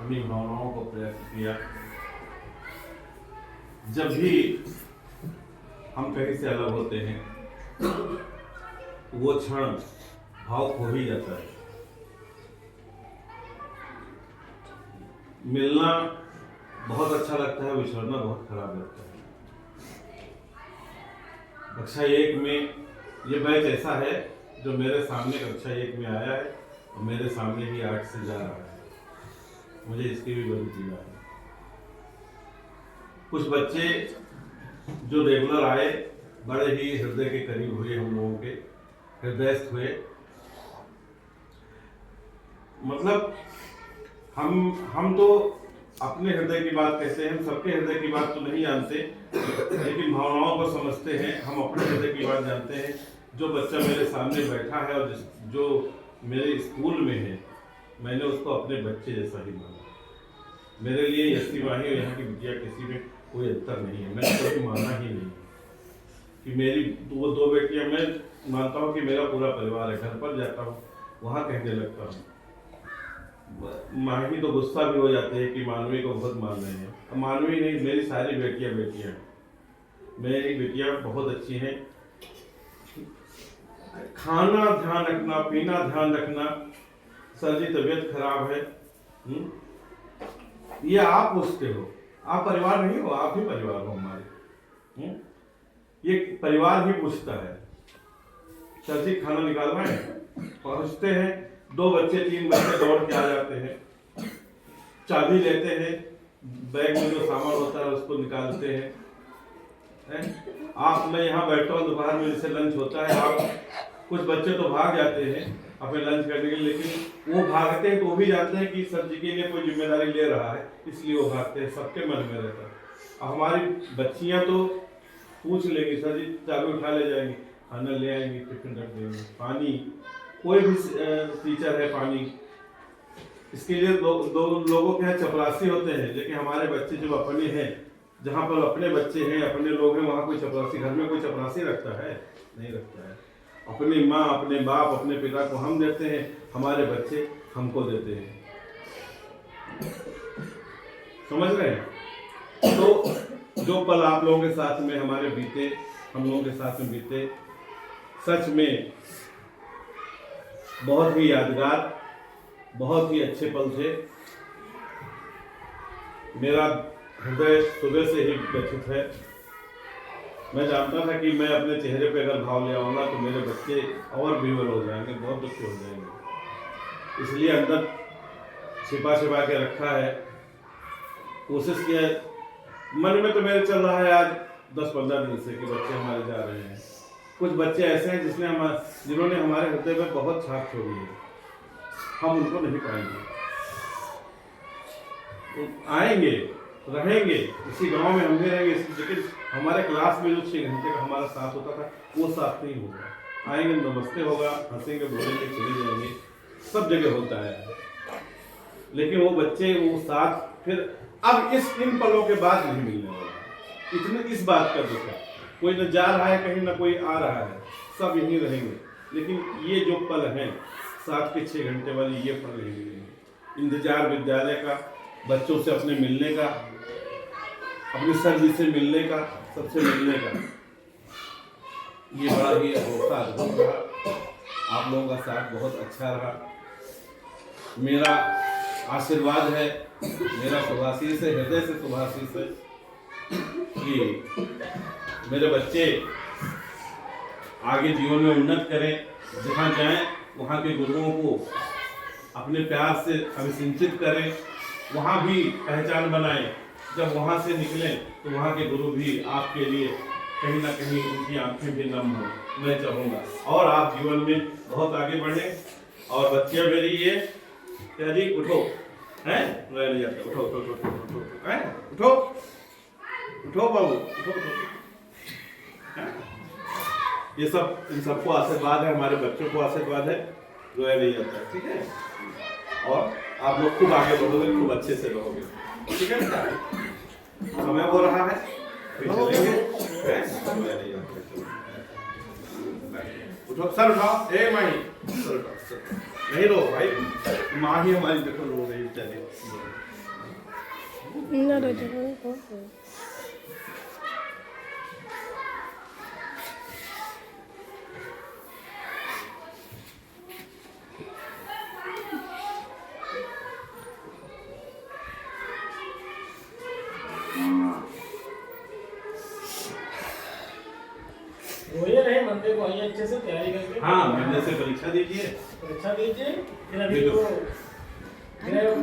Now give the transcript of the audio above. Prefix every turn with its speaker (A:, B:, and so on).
A: अपनी भावनाओं को प्रकट किया। जब भी हम कहीं से अलग होते हैं वो क्षण भाव खो ही जाता है। मिलना बहुत अच्छा लगता है, विछड़ना बहुत खराब लगता है। कक्षा 1 में ये बैच ऐसा है जो मेरे सामने कक्षा 1 में आया है और मेरे सामने ही 8 से जा रहा है। मुझे इसकी भी बड़ी पीड़ा है। कुछ बच्चे जो रेगुलर आए बड़े ही हृदय के करीब हुए, हम लोगों के हृदयस्थ हुए। मतलब हम तो अपने हृदय की बात कहते हैं, हम सबके हृदय की बात तो नहीं जानते, लेकिन भावनाओं को समझते हैं। हम अपने हृदय की बात जानते हैं। जो बच्चा मेरे सामने बैठा है और जो मेरे स्कूल में है, मैंने उसको अपने बच्चे जैसा ही माना। मेरे लिए यसी माही और यहाँ की बिटिया किसी में कोई अंतर नहीं है। मैंने कभी माना ही नहीं कि मेरी वो 2 बेटियां, मैं मानता हूँ कि मेरा पूरा परिवार है। घर पर जाता हूँ वहाँ कहने लगता हूँ। माही तो गुस्सा भी हो जाते हैं कि मानवी को बहुत मान रहे हैं। मानवी नहीं, मेरी सारी बेटियां हैं। मेरी बेटियां बहुत अच्छी हैं। खाना ध्यान रखना, पीना ध्यान रखना। सर जी तबीयत खराब है, ये आप पूछते हो। आप परिवार नहीं हो, आप ही परिवार हो हमारे। ये परिवार ही पूछता है। सर जी खाना निकालवाएं, पहुंचते हैं 2 बच्चे 3 बच्चे दौड़ के आ जाते हैं, चाबी लेते हैं, बैग में जो सामान होता है उसको निकालते हैं। आप, मैं यहाँ बैठा हूँ, दोपहर में जैसे लंच होता है, आप कुछ बच्चे तो भाग जाते हैं अपने लंच करने के लिए, लेकिन वो भागते हैं तो वो भी जानते हैं कि सर जी के लिए कोई जिम्मेदारी ले रहा है, इसलिए वो भागते हैं। सबके मन में रहता है। अब हमारी बच्चियाँ तो पूछ लेंगी, सर जी चाबी उठा ले जाएंगी, खाना ले आएंगी, टिफिन रख देंगे, पानी, कोई भी टीचर है पानी, इसके लिए दो लोगों के यहाँ चपरासी होते हैं। लेकिन हमारे बच्चे जो अपने हैं, जहाँ पर अपने बच्चे हैं, अपने लोग हैं, वहाँ कोई चपरासी, घर में कोई चपरासी रखता है? नहीं रखता है। अपनी माँ, अपने बाप, अपने पिता को हम देते हैं, हमारे बच्चे हमको देते हैं। समझ रहे हैं? तो जो पल आप लोगों के साथ में हमारे बीते, हम लोगों के साथ में बीते, सच में बहुत ही यादगार, बहुत ही अच्छे पल थे। मेरा हृदय सुबह से ही व्यथित है। मैं जानता था कि मैं अपने चेहरे पे अगर भाव ले आऊँगा तो मेरे बच्चे और विवल हो जाएंगे, बहुत दुखी हो जाएंगे। इसलिए अंदर छिपा के रखा है, कोशिश किया। मन में तो मेरे चल रहा है आज 10-15 दिन से कि बच्चे हमारे जा रहे हैं। कुछ बच्चे ऐसे हैं जिन्होंने हमारे हृदय में बहुत छाप छोड़ी है। हम उनको नहीं पाएंगे। आएंगे, रहेंगे, इसी गांव में हम भी रहेंगे, लेकिन हमारे क्लास में जो 6 घंटे का हमारा साथ होता था वो साथ नहीं होगा। आएंगे, नमस्ते होगा, हंसेंगे, बोलेंगे, चले जाएंगे, सब जगह होता है। लेकिन वो बच्चे, वो साथ फिर अब इन पलों के बाद नहीं मिलने वाला। इतने इस बात का दुख है। कोई न जा रहा है कहीं, न कोई आ रहा है, सब यहीं रहेंगे। लेकिन ये जो पल हैं 7 के 6 घंटे वाली, ये पल नहीं मिलेंगे। इंतजार विद्यालय का, बच्चों से अपने मिलने का, अपने सर जी से मिलने का, सबसे मिलने का, ये बड़ा ही अनोखा अद्भुत रहा। आप लोगों का साथ बहुत अच्छा रहा। मेरा आशीर्वाद है, मेरा शुभाशीष है, हृदय से शुभाशीष है कि मेरे बच्चे आगे जीवन में उन्नत करें, जहाँ जाएं वहाँ के गुरुओं को अपने प्यार से अभिसिंचित करें, वहाँ भी पहचान बनाएं। जब वहाँ से निकलें तो वहाँ के गुरु भी आपके लिए कहीं ना कहीं उनकी आंखें भी नम हो, मैं चाहूँगा। और आप जीवन में बहुत आगे बढ़ें। और बच्चियाँ मेरी ये क्या जी, उठो, हैं? उठो उठो उठो उठो, हैं? उठो उठो बाबू, उठो उठो। ये सब, इन सबको आशीर्वाद है, हमारे बच्चों को आशीर्वाद है, रोया नहीं जाता है, ठीक है? और आप लोग खूब आगे बढ़ोगे, खूब अच्छे से रहोगे, ठीक है? समय हो रहा है, उठो, सर उठाओ, ए माही, सर उठाओ, नहीं रो भाई, माँ ही हमारी देखो रो रही, चले
B: ना रोज को
C: रोइए रहे मंदिर को आइए अच्छे से तैयारी करके
A: हाँ, महीने से परीक्षा दीजिए।
C: परीक्षा दीजिए फिर अभी
A: ये
C: तो
A: तो-
C: गृह